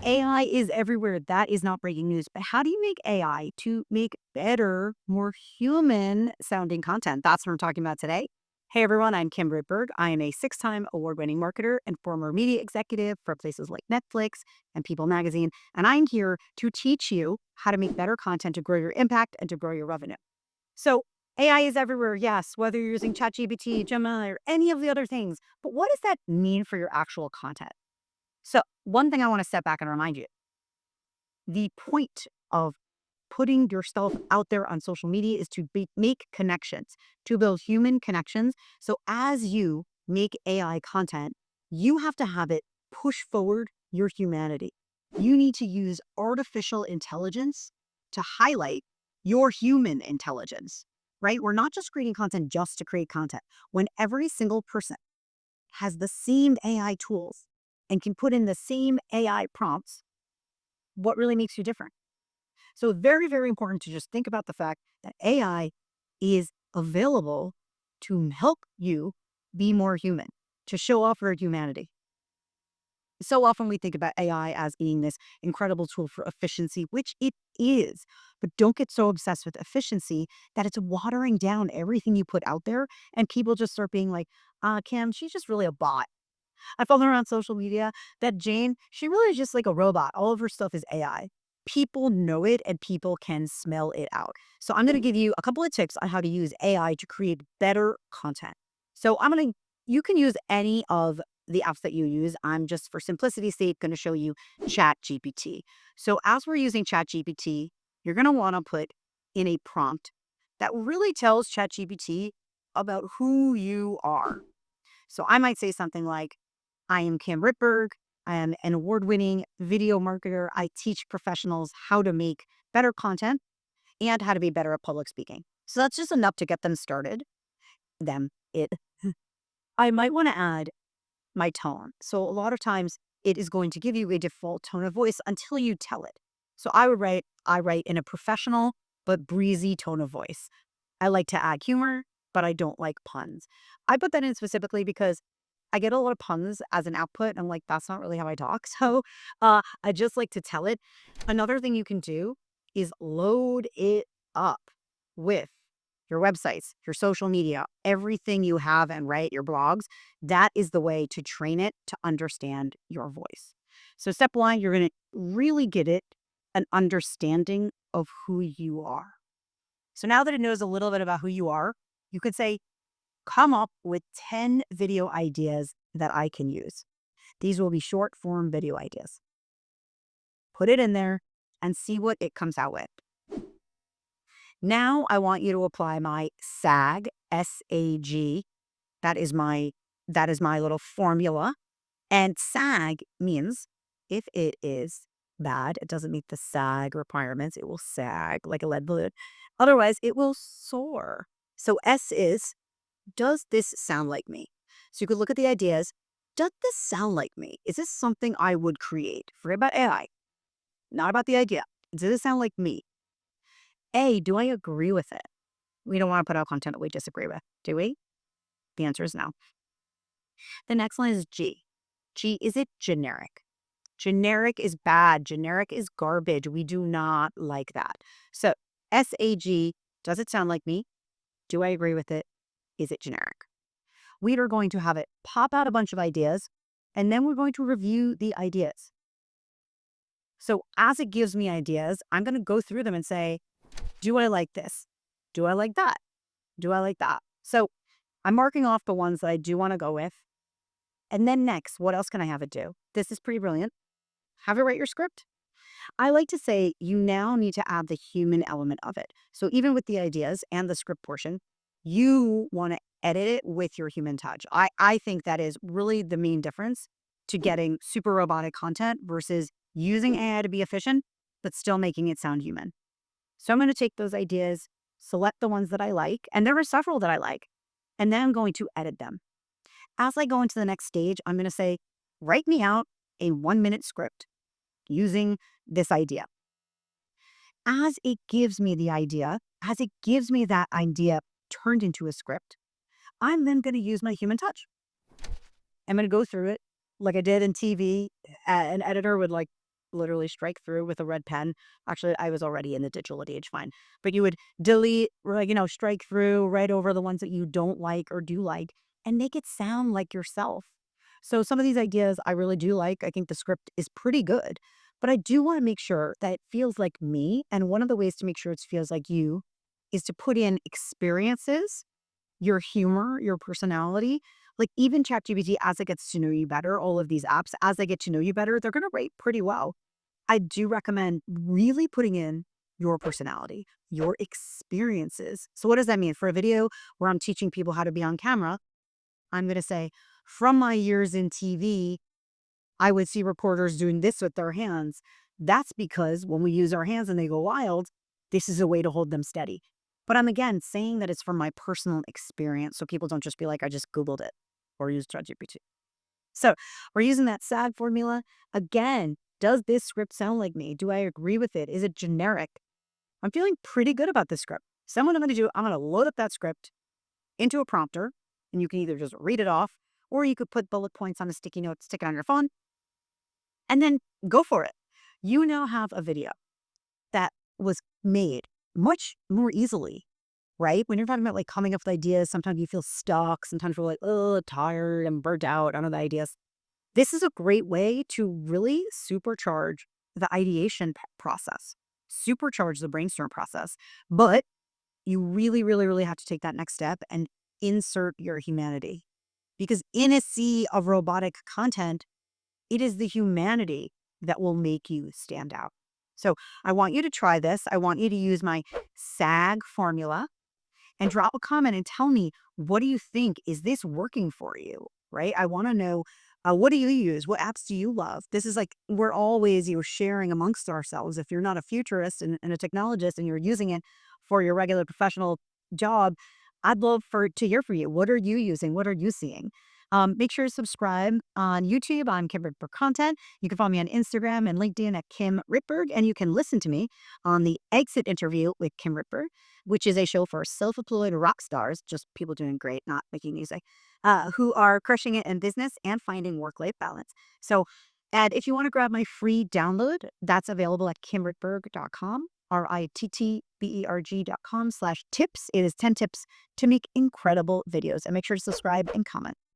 AI is everywhere. That is not breaking news. But how do you make AI to make better, more human sounding content? That's what I'm talking about today. Hey everyone, I'm Kim Ripberg. I am a 6-time award-winning marketer and former media executive for places like Netflix and People Magazine. And I'm here to teach you how to make better content to grow your impact and to grow your revenue. So AI is everywhere, yes, whether you're using ChatGPT, Gemini, or any of the other things. But what does that mean for your actual content? So one thing I want to step back and remind you, the point of putting yourself out there on social media is to make connections, to build human connections. So as you make AI content, you have to have it push forward your humanity. You need to use artificial intelligence to highlight your human intelligence, right? We're not just creating content just to create content. When every single person has the same AI tools and can put in the same AI prompts, what really makes you different? So very, very important to just think about the fact that AI is available to help you be more human, to show off your humanity. So often we think about AI as being this incredible tool for efficiency, which it is. But don't get so obsessed with efficiency that it's watering down everything you put out there. And people just start being like, Kim, she's just really a bot. I follow her on social media. That Jane, she really is just like a robot. All of her stuff is AI. People know it and people can smell it out. So I'm going to give you a couple of tips on how to use AI to create better content. So you can use any of the apps that you use. I'm just for simplicity's sake going to show you ChatGPT. So as we're using ChatGPT, you're going to want to put in a prompt that really tells ChatGPT about who you are. So I might say something like, I am Kim Ripberg. I am an award-winning video marketer. I teach professionals how to make better content and how to be better at public speaking. So that's just enough to get them started. It. I might want to add my tone. So a lot of times it is going to give you a default tone of voice until you tell it. So I write in a professional but breezy tone of voice. I like to add humor, but I don't like puns. I put that in specifically because I get a lot of puns as an output. I'm like, that's not really how I talk. So I just like to tell it. Another thing you can do is load it up with your websites, your social media, everything you have and write, your blogs. That is the way to train it to understand your voice. So step one, you're going to really get it an understanding of who you are. So now that it knows a little bit about who you are, you could say, come up with 10 video ideas that I can use. These will be short form video ideas. Put it in there and see what it comes out with. Now I want you to apply my SAG, S-A-G. That is my little formula. And SAG means if it is bad, it doesn't meet the SAG requirements, it will sag like a lead balloon. Otherwise, it will soar. So S is, does this sound like me? So you could look at the ideas. Does this sound like me? Is this something I would create? Forget about AI, not about the idea. Does it sound like me? A, do I agree with it? We don't want to put out content that we disagree with, do we? The answer is no. The next one is G. G, is it generic? Generic is bad. Generic is garbage. We do not like that. So SAG, does it sound like me? Do I agree with it? Is it generic? We are going to have it pop out a bunch of ideas, and then we're going to review the ideas. So as it gives me ideas, I'm going to go through them and say, do I like this? Do I like that? Do I like that? So I'm marking off the ones that I do want to go with. And then next, what else can I have it do? This is pretty brilliant. Have it write your script. I like to say you now need to add the human element of it. So even with the ideas and the script portion, you want to edit it with your human touch. I think that is really the main difference to getting super robotic content versus using AI to be efficient, but still making it sound human. So I'm going to take those ideas, select the ones that I like, and there are several that I like, and then I'm going to edit them. As I go into the next stage, I'm going to say, write me out a 1-minute script using this idea. As it gives me the idea, as it gives me that idea turned into a script, I'm then going to use my human touch. I'm going to go through it like I did in TV. An editor would like literally strike through with a red pen. Actually, I was already in the digital age, fine. But you would delete, or like, strike through right over the ones that you don't like or do like and make it sound like yourself. So some of these ideas I really do like. I think the script is pretty good, but I do want to make sure that it feels like me. And one of the ways to make sure it feels like you is to put in experiences, your humor, your personality. Like even ChatGPT, as it gets to know you better, all of these apps, as they get to know you better, they're going to rate pretty well. I do recommend really putting in your personality, your experiences. So, what does that mean? For a video where I'm teaching people how to be on camera, I'm going to say, from my years in TV, I would see reporters doing this with their hands. That's because when we use our hands and they go wild, this is a way to hold them steady. But I'm again saying that it's from my personal experience. So people don't just be like, I just Googled it or used ChatGPT. So we're using that SAG formula. Again, does this script sound like me? Do I agree with it? Is it generic? I'm feeling pretty good about this script. So what I'm going to do, I'm going to load up that script into a prompter, and you can either just read it off, or you could put bullet points on a sticky note, stick it on your phone, and then go for it. You now have a video that was made much more easily, right? When you're talking about like coming up with ideas, sometimes you feel stuck. Sometimes we're like, oh, tired and burnt out. I don't know the ideas. This is a great way to really supercharge the ideation process, supercharge the brainstorm process. But you really, really, really have to take that next step and insert your humanity. Because in a sea of robotic content, it is the humanity that will make you stand out. So I want you to try this. I want you to use my SAG formula and drop a comment and tell me, what do you think? Is this working for you? Right? I want to know, what do you use? What apps do you love? This is like, we're always, sharing amongst ourselves. If you're not a futurist and a technologist and you're using it for your regular professional job, I'd love to hear from you. What are you using? What are you seeing? Make sure to subscribe on YouTube. I'm Kim Ripberg Content. You can follow me on Instagram and LinkedIn at Kim Ripberg, and you can listen to me on the Exit Interview with Kim Ripberg, which is a show for self-employed rock stars, just people doing great, not making music, who are crushing it in business and finding work-life balance. So, and if you want to grab my free download, that's available at kimritberg.com, RITTBERG.com/tips. It is 10 tips to make incredible videos. And make sure to subscribe and comment.